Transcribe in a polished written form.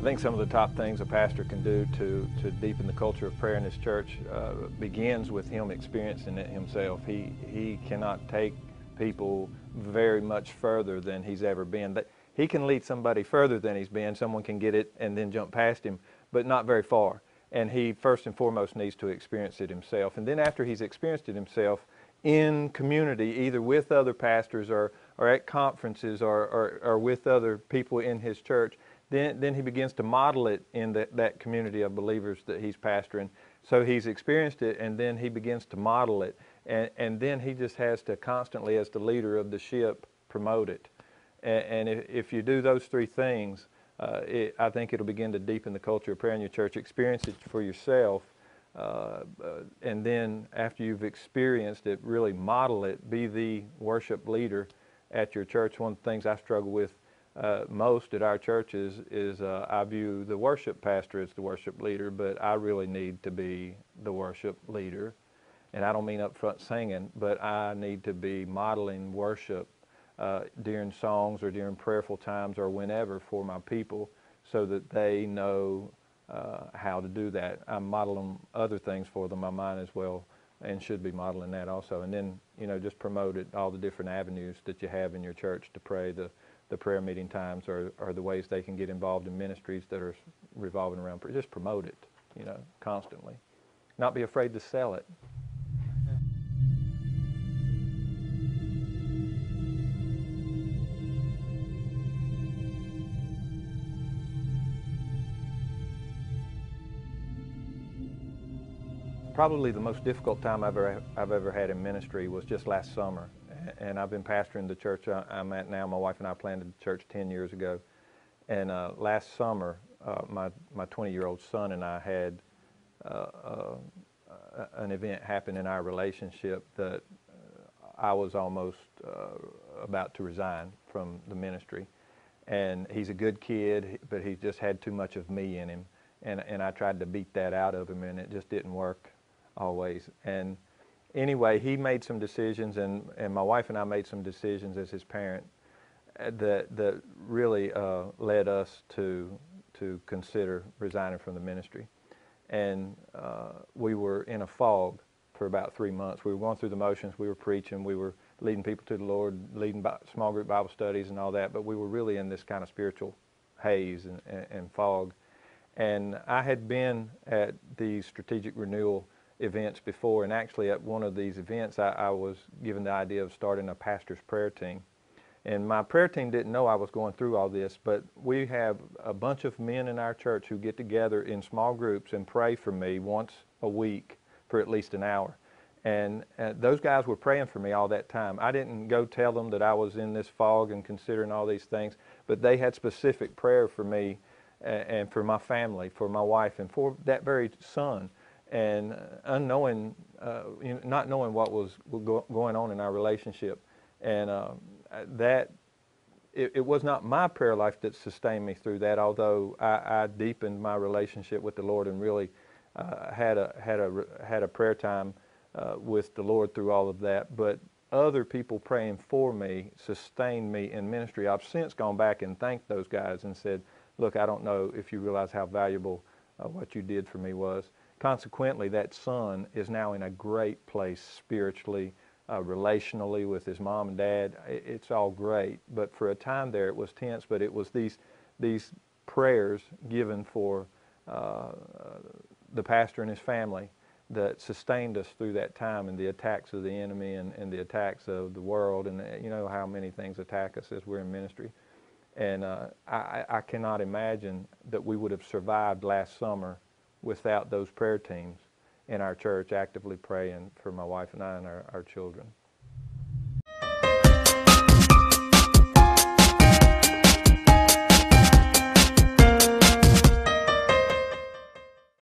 think some of the top things a pastor can do to deepen the culture of prayer in his church begins with him experiencing it himself. He cannot take people very much further than he's ever been. He can lead somebody further than he's been. Someone can get it and then jump past him, but not very far. And he first and foremost needs to experience it himself. And then after he's experienced it himself in community, either with other pastors or at conferences or with other people in his church, then he begins to model it in that community of believers that he's pastoring. So he's experienced it, and then he begins to model it. And then he just has to constantly, as the leader of the ship, promote it. And if you do those three things, I think it'll begin to deepen the culture of prayer in your church. Experience it for yourself, and then after you've experienced it, really model it. Be the worship leader at your church. One of the things I struggle with most at our church is I view the worship pastor as the worship leader, but I really need to be the worship leader. And I don't mean up front singing, but I need to be modeling worship during songs or during prayerful times or whenever for my people, so that they know how to do that. I'm modeling other things for them, I might as well, and should be modeling that also. And then, just promote it, all the different avenues that you have in your church to pray, the prayer meeting times or the ways they can get involved in ministries that are revolving around prayer. Just promote it, constantly. Not be afraid to sell it. Probably the most difficult time I've ever had in ministry was just last summer. And I've been pastoring the church I'm at now. My wife and I planted the church 10 years ago. And last summer, my 20-year-old son and I had an event happen in our relationship that I was almost about to resign from the ministry. And he's a good kid, but he just had too much of me in him. And I tried to beat that out of him, and it just didn't work always. And anyway, he made some decisions, and my wife and I made some decisions as his parent that really led us to consider resigning from the ministry. And we were in a fog for about 3 months. We were going through the motions. We were preaching. We were leading people to the Lord, leading small group Bible studies and all that, but we were really in this kind of spiritual haze and fog. And I had been at these strategic renewal events before, and actually at one of these events I was given the idea of starting a pastor's prayer team. And my prayer team didn't know I was going through all this, but we have a bunch of men in our church who get together in small groups and pray for me once a week for at least an hour. And those guys were praying for me all that time. I didn't go tell them that I was in this fog and considering all these things, but they had specific prayer for me and for my family, for my wife, and for that very son. And unknowing, not knowing what was going on in our relationship. And it was not my prayer life that sustained me through that, although I deepened my relationship with the Lord and really had a prayer time with the Lord through all of that. But other people praying for me sustained me in ministry. I've since gone back and thanked those guys and said, look, I don't know if you realize how valuable what you did for me was. Consequently, that son is now in a great place spiritually, relationally with his mom and dad. It's all great, but for a time there it was tense, but it was these prayers given for the pastor and his family that sustained us through that time, and the attacks of the enemy and the attacks of the world, and you know how many things attack us as we're in ministry. And I cannot imagine that we would have survived last summer without those prayer teams in our church actively praying for my wife and I and our children.